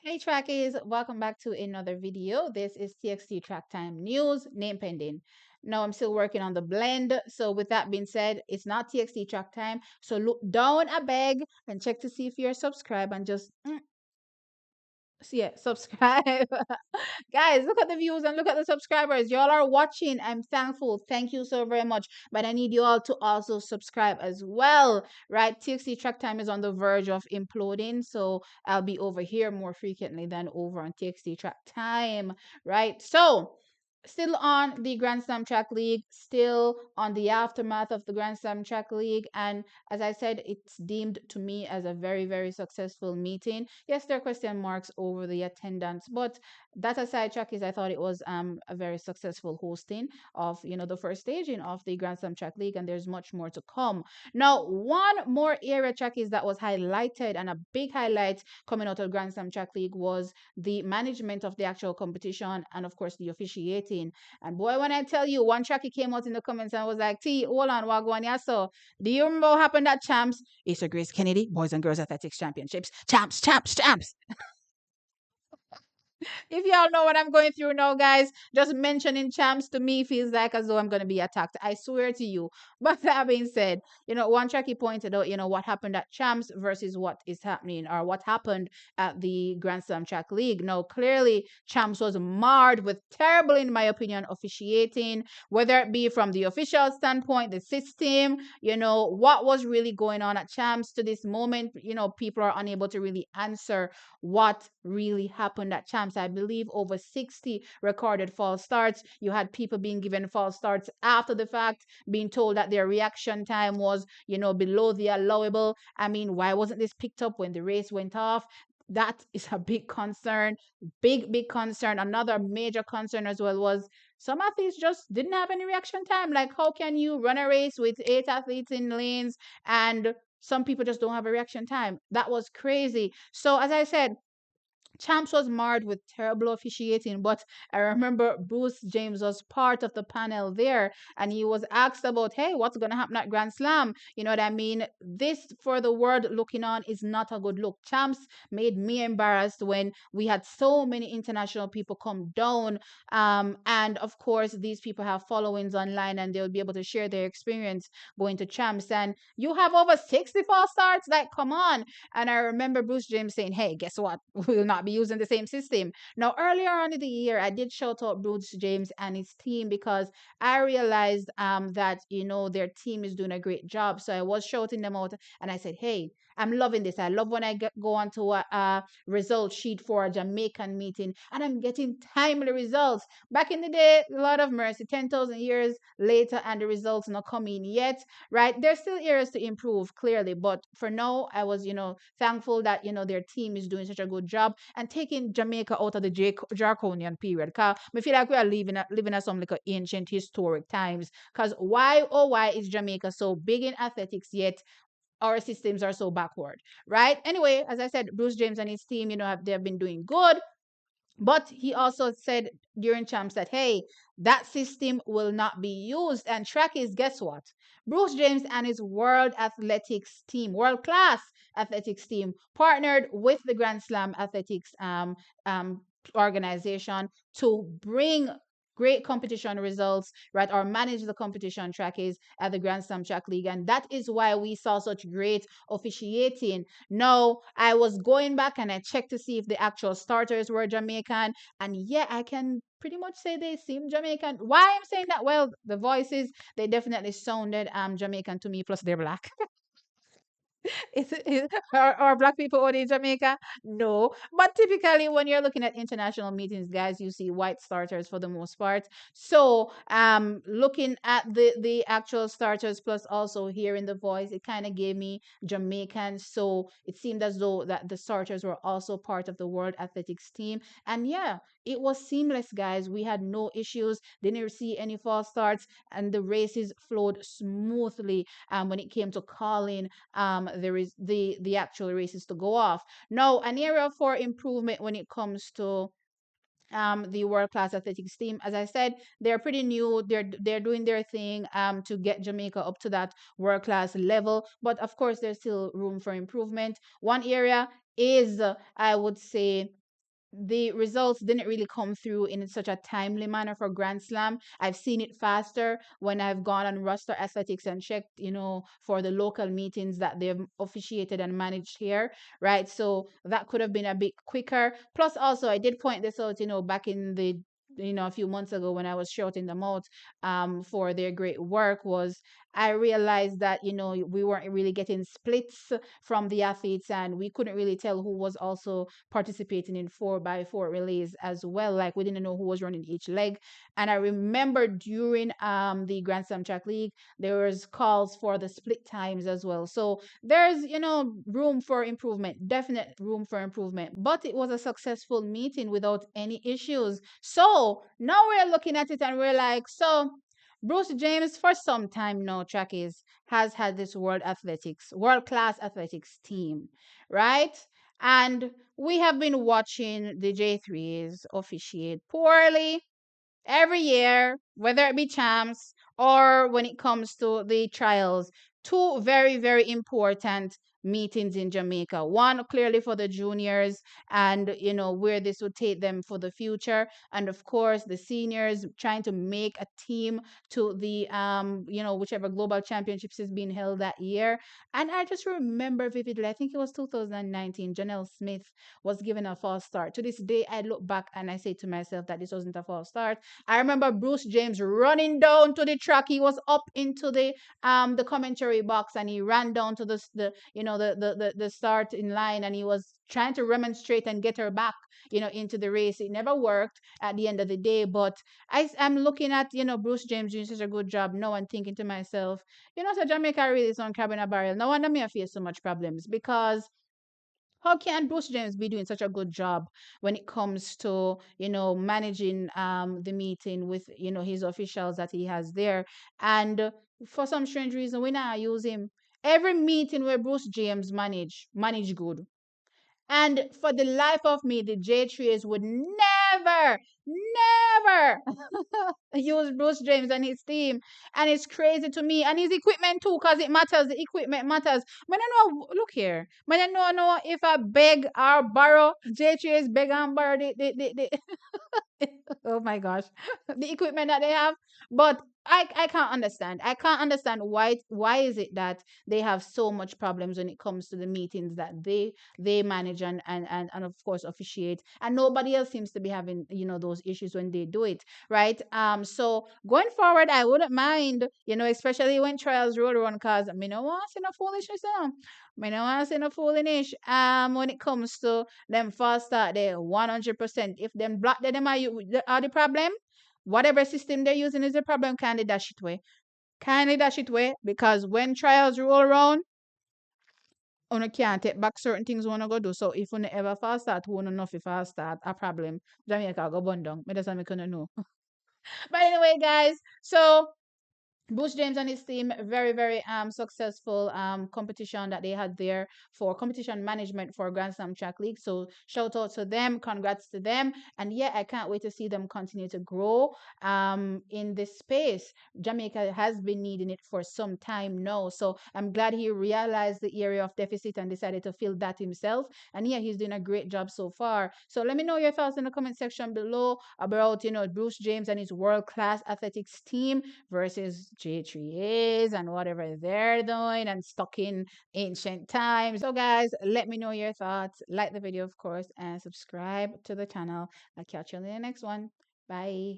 Hey trackies, welcome back to another video. This is TXT Track Time News, name pending. No, I'm still working on the blend. So with that being said, it's not TXT Track Time. So look down a beg and check to see if you're subscribed and just so yeah, subscribe. Guys, look at the views and look at the subscribers. Y'all are watching. I'm thankful. Thank you so very much. But I need you all to also subscribe as well, right? TXT Track Time is on the verge of imploding. So I'll be over here more frequently than over on TXT Track Time, right? So still on the Grand Slam Track League, still on the aftermath of the Grand Slam Track League. And as I said, it's deemed to me as a very, very successful meeting. Yes, there are question marks over the attendance, but that aside, track is I thought it was a very successful hosting of the first staging of the Grand Slam Track League, and there's much more to come. Now, one more area track is that was highlighted, and a big highlight coming out of Grand Slam Track League was the management of the actual competition and of course the officiating. And boy, when I tell you, one tracky came out in the comments and was like, T, hold on, Wagwan, yeah, so do you remember what happened at Champs? Issa Grace Kennedy, Boys and Girls Athletics Championships. Champs, champs, champs. If y'all know what I'm going through now, guys, just mentioning champs to me feels like as though I'm going to be attacked. I swear to you. But that being said, one tracky pointed out, what happened at champs versus what is happening or what happened at the Grand Slam Track League. Now, clearly, champs was marred with terrible, in my opinion, officiating, whether it be from the official standpoint, the system, what was really going on at champs to this moment. People are unable to really answer what really happened at champs. I believe over 60 recorded false starts. You had people being given false starts after the fact, being told that their reaction time was, below the allowable. I mean, why wasn't this picked up when the race went off? That is a big concern, big concern. Another major concern as well was some athletes just didn't have any reaction time. Like, how can you run a race with 8 athletes in lanes and some people just don't have a reaction time? That was crazy. So, as I said, Champs was marred with terrible officiating, but I remember Bruce James was part of the panel there and he was asked about, hey, what's going to happen at Grand Slam? You know what I mean? This, for the world looking on, is not a good look. Champs made me embarrassed when we had so many international people come down. And of course, these people have followings online and they'll be able to share their experience going to Champs. And you have over 64 starts. Like, come on. And I remember Bruce James saying, hey, guess what? We'll not be using the same system. Now, earlier on in the year, I did shout out Bruce James and his team because I realized that, their team is doing a great job. So I was shouting them out and I said, hey, I'm loving this. I love when I go onto a result sheet for a Jamaican meeting and I'm getting timely results. Back in the day, a lot of mercy, 10,000 years later, and the results not coming yet, right? There's still areas to improve, clearly. But for now, I was, thankful that, their team is doing such a good job and taking Jamaica out of the draconian period. Because I feel like we are living at some like ancient historic times. Because why, oh, why is Jamaica so big in athletics yet our systems are so backward, right? Anyway, as I said, Bruce James and his team, they have been doing good. But he also said during champs that, hey, that system will not be used. And track is, guess what? Bruce James and his world athletics team, world class athletics team, partnered with the Grand Slam Athletics um, organization to bring great competition results, right, or manage the competition trackies at the Grand Slam Track League. And that is why we saw such great officiating. No, I was going back and I checked to see if the actual starters were Jamaican. And yeah, I can pretty much say they seem Jamaican. Why I'm saying that? Well, the voices, they definitely sounded Jamaican to me, plus they're black. Are black people only in Jamaica? No. But typically, when you're looking at international meetings, guys, you see white starters for the most part. So, looking at the actual starters plus also hearing the voice, it kind of gave me Jamaican. So it seemed as though that the starters were also part of the World Athletics team. And yeah, it was seamless, guys. We had no issues. Didn't see any false starts, and the races flowed smoothly. When it came to calling there is the actual races to go off. Now, an area for improvement when it comes to the world class athletics team, as I said, they're pretty new. They're doing their thing to get Jamaica up to that world class level. But of course, there's still room for improvement. One area is, I would say, the results didn't really come through in such a timely manner for Grand Slam. I've seen it faster when I've gone on roster athletics and checked, for the local meetings that they've officiated and managed here, right? So that could have been a bit quicker. Plus, also, I did point this out, back in the a few months ago when I was shouting them out for their great work, was I realized that we weren't really getting splits from the athletes, and we couldn't really tell who was also participating in 4x4 relays as well. Like, we didn't know who was running each leg. And I remember during the Grand Slam Track League, there was calls for the split times as well. So there's room for improvement, definite room for improvement. But it was a successful meeting without any issues. So now we're looking at it and we're like, so Bruce James, for some time now, trackies, has had this world class athletics team, right? And we have been watching the J3s officiate poorly every year, whether it be champs or when it comes to the trials. Two very, very important meetings in Jamaica. One clearly for the juniors and, where this would take them for the future. And of course, the seniors trying to make a team to the, whichever global championships is being held that year. And I just remember vividly, I think it was 2019, Janelle Smith was given a false start. To this day, I look back and I say to myself that this wasn't a false start. I remember Bruce James running down to the track. He was up into the commentary box and he ran down to the start in line, and he was trying to remonstrate and get her back into the race. It never worked at the end of the day, but I'm looking at Bruce James doing such a good job now and thinking to myself, so Jamaica really is on crab in a barrel. No wonder me I face so much problems, because how can Bruce James be doing such a good job when it comes to, managing the meeting with, his officials that he has there? And for some strange reason, we now use him. Every meeting where Bruce James manage good. And for the life of me, the J3s would never use Bruce James and his team. And it's crazy to me. And his equipment too, because it matters. The equipment matters. But I know, look here. But I know if I beg or borrow, J3s beg and borrow oh my gosh, the equipment that they have. But I can't understand. I can't understand why is it that they have so much problems when it comes to the meetings that they manage and of course officiate, and nobody else seems to be having those issues when they do it, right? So going forward, I wouldn't mind, especially when trials roll around, cause me no want to see no foolishness now. Me no want to see no foolishness. When it comes to them fast start there 100%. If them block them are the problem, whatever system they're using is the problem. Kindly dash it away. Kindly dash it away, because when trials roll around, you can't take back certain things you wanna go do. So if you ever fast start, you know if you fast start a problem, Jamaica go bun down. Me just make you know. But anyway, guys, so Bruce James and his team, very, very successful competition that they had there for competition management for Grand Slam Track League. So shout out to them, congrats to them, and yeah, I can't wait to see them continue to grow in this space. Jamaica has been needing it for some time now, so I'm glad he realized the area of deficit and decided to fill that himself. And yeah, he's doing a great job so far. So let me know your thoughts in the comment section below about Bruce James and his world class athletics team versus J3As and whatever they're doing and stuck in ancient times. So, guys, let me know your thoughts. Like the video, of course, and subscribe to the channel. I'll catch you in the next one. Bye.